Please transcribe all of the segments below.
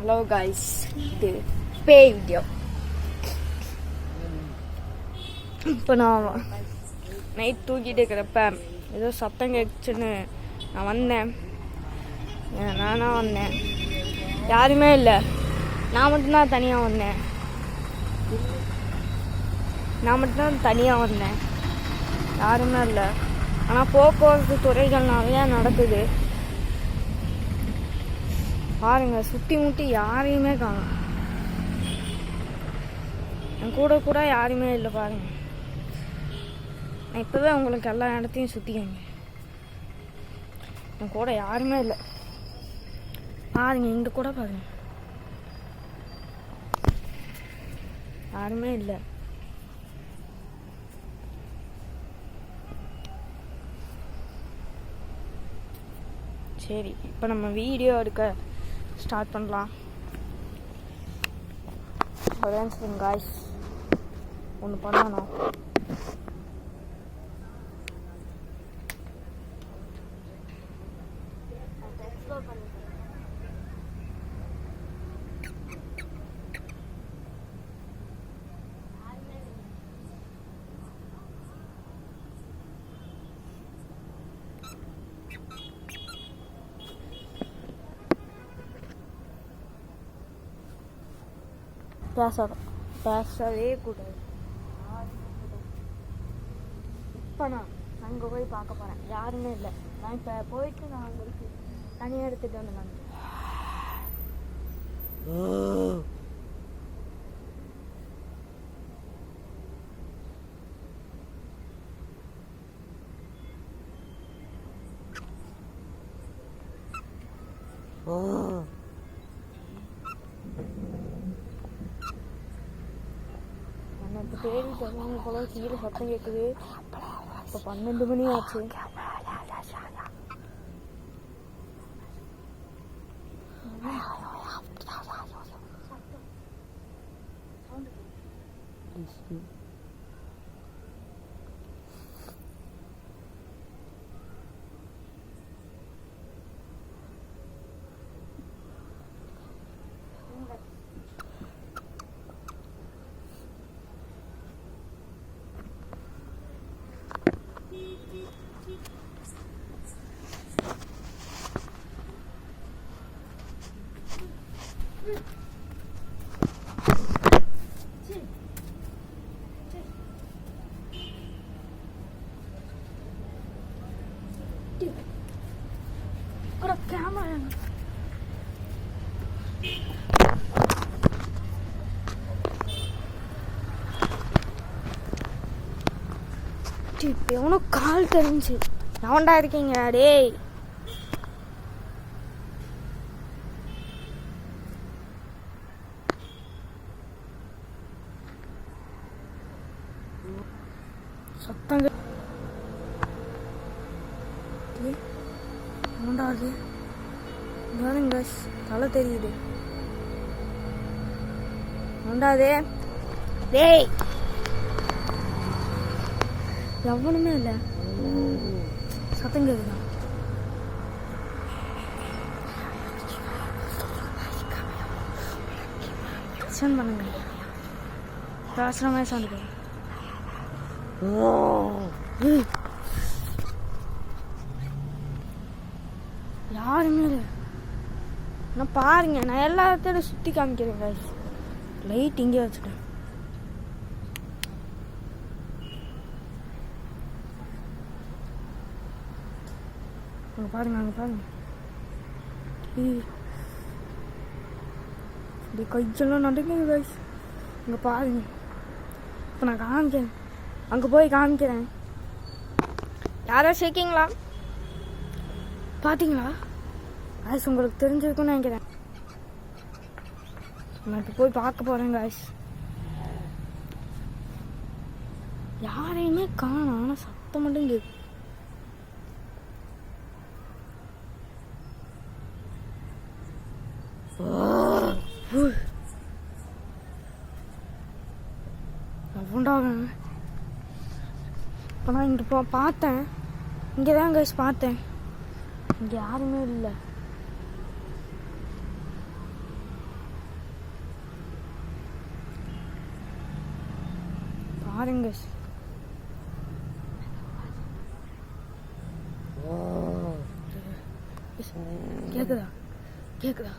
Hello guys, இது பேய் video. இப்போ நான் நைட் தூக்கிட்டு இருக்கிறப்ப ஏதோ சத்தம் கேட்டுச்சுன்னு நான் வந்தேன். நானாக வந்தேன், யாருமே இல்லை, நான் மட்டும்தான் தனியாக வந்தேன். யாருமே இல்லை. ஆனால் போக்குவரத்து துறைகள் நிறையா நடக்குது பாருங்க. சுற்றி முட்டி யாரையுமே காணும். என் கூட யாருமே இல்லை பாருங்க. நான் இப்போவே உங்களுக்கு எல்லா இடத்தையும் சுற்றிக்கங்க. என் கூட யாருமே இல்லை பாருங்க. இங்கே கூட பாருங்க, யாருமே இல்லை. சரி, இப்போ நம்ம வீடியோ எடுக்க ஸ்டார்ட் பண்ணலாம். ஒரே நிமிஷம் காய்ஸ், ஒன்று பண்ணணும். பேசவே கூடாது. இப்போ நான் அங்கே போய் பார்க்க போகிறேன், யாருமே இல்லை. நான் இப்போ போயிட்டு நான் உங்களுக்கு தனியாக எடுத்துகிட்டு வந்து நான் இப்போ தேடிட்டு வந்தாங்க போல. கீழே சத்தம் கேட்குது. இப்போ 12 மணி ஆச்சு. எவனோ கால் தெரிஞ்சு எவன்டா இருக்கீங்க டேய்? சத்தங்க எவன்டாது? பாருங்க, தலை தெரியுது. எவன்டாதே டேய்? எவனுமே இல்லை. சத்தம் கேக்குதான். பண்ணுங்க, பேசுற மாதிரி சவுண்ட். யாருமே இல்லை. நான் பாருங்க, நான் எல்லா இடத்தையும் சுற்றி காமிக்கிறேன். லைட் இங்கே வச்சுட்டேன். அங்கே பாருங்க, இப்படி கையெல்லாம் நடக்குது கைஸ். இங்கே பாருங்க. இப்போ நான் காமிக்கிறேன், அங்கே போய் காமிக்கிறேன். யாரோ சேர்க்கிங்களா? பார்த்தீங்களா காய்ஸ்? உங்களுக்கு தெரிஞ்சிருக்குன்னு நினைக்கிறேன். நான் இப்போ போய் பார்க்க போகிறேன் காய்ஸ். யாரையுமே காணோம், ஆனால் சத்தம் மட்டும் கேட்கும். இப்போ நான் இங்கே பார்த்தேன், இங்கே தான் கைஸ் பார்த்தேன். இங்கே யாருமே இல்லை. பாருங்க கேக்குதா கேக்குதா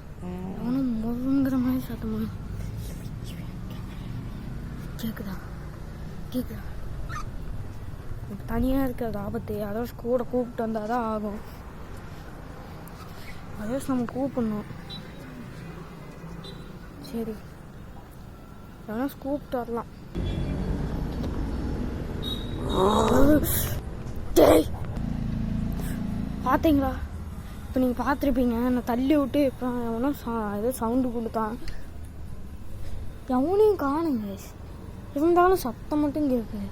அவனும் முருங்கிற மாதிரி சத்தமா கேக்குதா கேக்குதா தனியாக இருக்கிறது ஆபத்து. யாராவது கூட கூப்பிட்டு வந்தால் தான் ஆகும். அதாவது நம்ம கூப்பிடணும். சரி யாராவது கூப்பிட்டு வரலாம். பார்த்தீங்களா? இப்போ நீங்கள் பார்த்துருப்பீங்க. நான் தள்ளி விட்டு இப்போ எவனோ ஏதோ சவுண்டு கொடுத்தான். எவனையும் காணுங்க. இருந்தாலும் சத்தம் மட்டும் கேட்குது.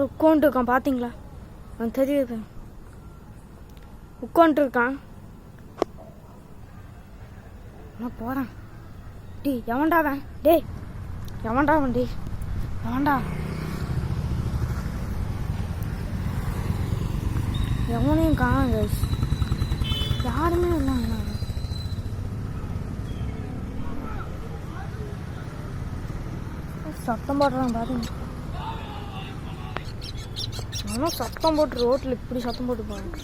உட்காந்துருக்கான் பார்த்தீங்களா? அவன் தெரியுது உட்காந்துருக்கான். நான் போகிறேன். டே எவன்டாவன்? டே எவன்டாவன்? டே எவன்டா? எவனையும் காணுங்க. யாருமே இல்லைங்க. சத்தம் போடுறான் பாருங்க. ஆனால் சத்தம் போட்டு ரோட்டில் இப்படி சத்தம் போட்டு போவாங்க.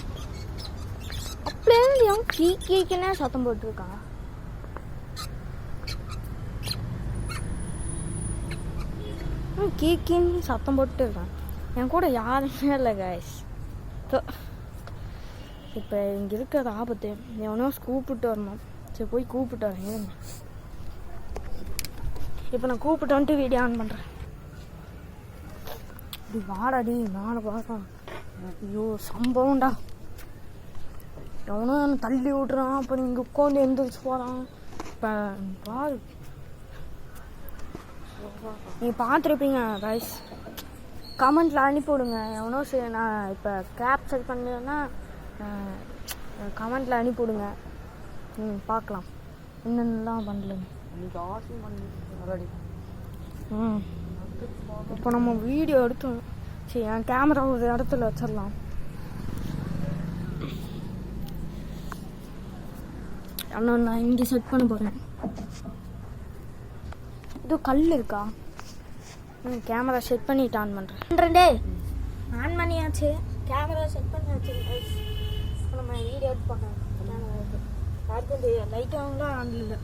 அப்படியே அவன் கீக்கினே சத்தம் போட்டுருக்கான். கீக்கின்னு சத்தம் போட்டு இருக்கான். என் கூட யாருமே இல்லை கைஸ். இப்போ இங்கே இருக்கிறது ஆபத்து. எவனோ கூப்பிட்டு வரணும். சரி போய் கூப்பிட்டு வரேன். இப்போ நான் கூப்பிட்டு வந்துட்டு வீடியோ ஆன் பண்ணுறேன். இப்படி வாடாடி மேலே பார்க்கலாம். ஐயோ சம்பவம்டா. எவனோ தள்ளி விட்றான். அப்போ நீங்கள் உட்காந்து எந்திரிச்சு போகிறான். இப்போ பாரு நீங்கள் பார்த்துருப்பீங்க கைஸ். கமெண்ட்டில் அனுப்பிவிடுங்க. எவனோ சரி நான் இப்போ கேப்சர் பண்ணேன்னா கமெண்ட்டில் அனுப்பிவிடுங்க. பார்க்கலாம் என்னென்னலாம் பண்ணலன்னு. இப்போ நம்ம வீடியோ எடுத்தோம். சரி என் கேமரா ஒரு இடத்துல வச்சிடலாம். ஆனால் நான் இங்கே செட் பண்ண போகிறேன். இது கல் இருக்கா? கேமரா செட் பண்ணிட்டு ஆன் பண்ணுறேன். டே ஆன் பண்ணியாச்சு. கேமரா செட் பண்ணியாச்சு. இப்போ நம்ம வீடியோ எடுத்து பார்க்கலாம். கேமரா இருக்குது. அடுத்து லைட் ஆகலாம் ஆன் இல்லை.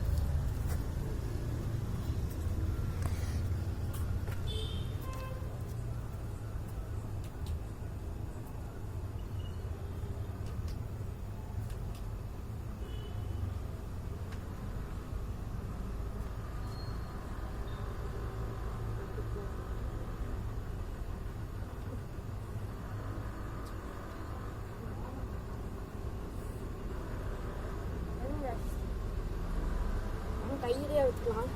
கையிலே வச்சுக்கலாம்.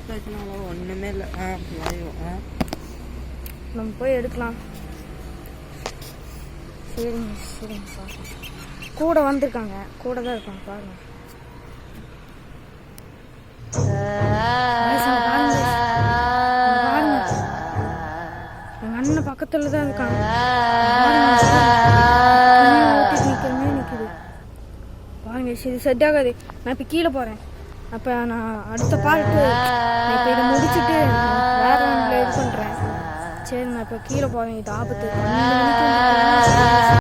வேணாம் ஒன்றுமே இல்லை. நம்ம போய் எடுக்கலாம். சரிங்க சரிங்க பாருங்க. கூட வந்திருக்காங்க. கூட தான் இருக்காங்க பாருங்க. எங்கள் அண்ணன் பக்கத்தில் தான் இருக்காங்க. பாருங்க சரி செட் ஆகாது. நான் இப்போ கீழே போகிறேன். அப்போ நான் அடுத்த பார்ட்டு இப்போ இதை முடிச்சுட்டு வேறு ஒன்றில் இது பண்ணுறேன். சரி நான் இப்போ கீழே போகிறேன். இது ஆபத்து.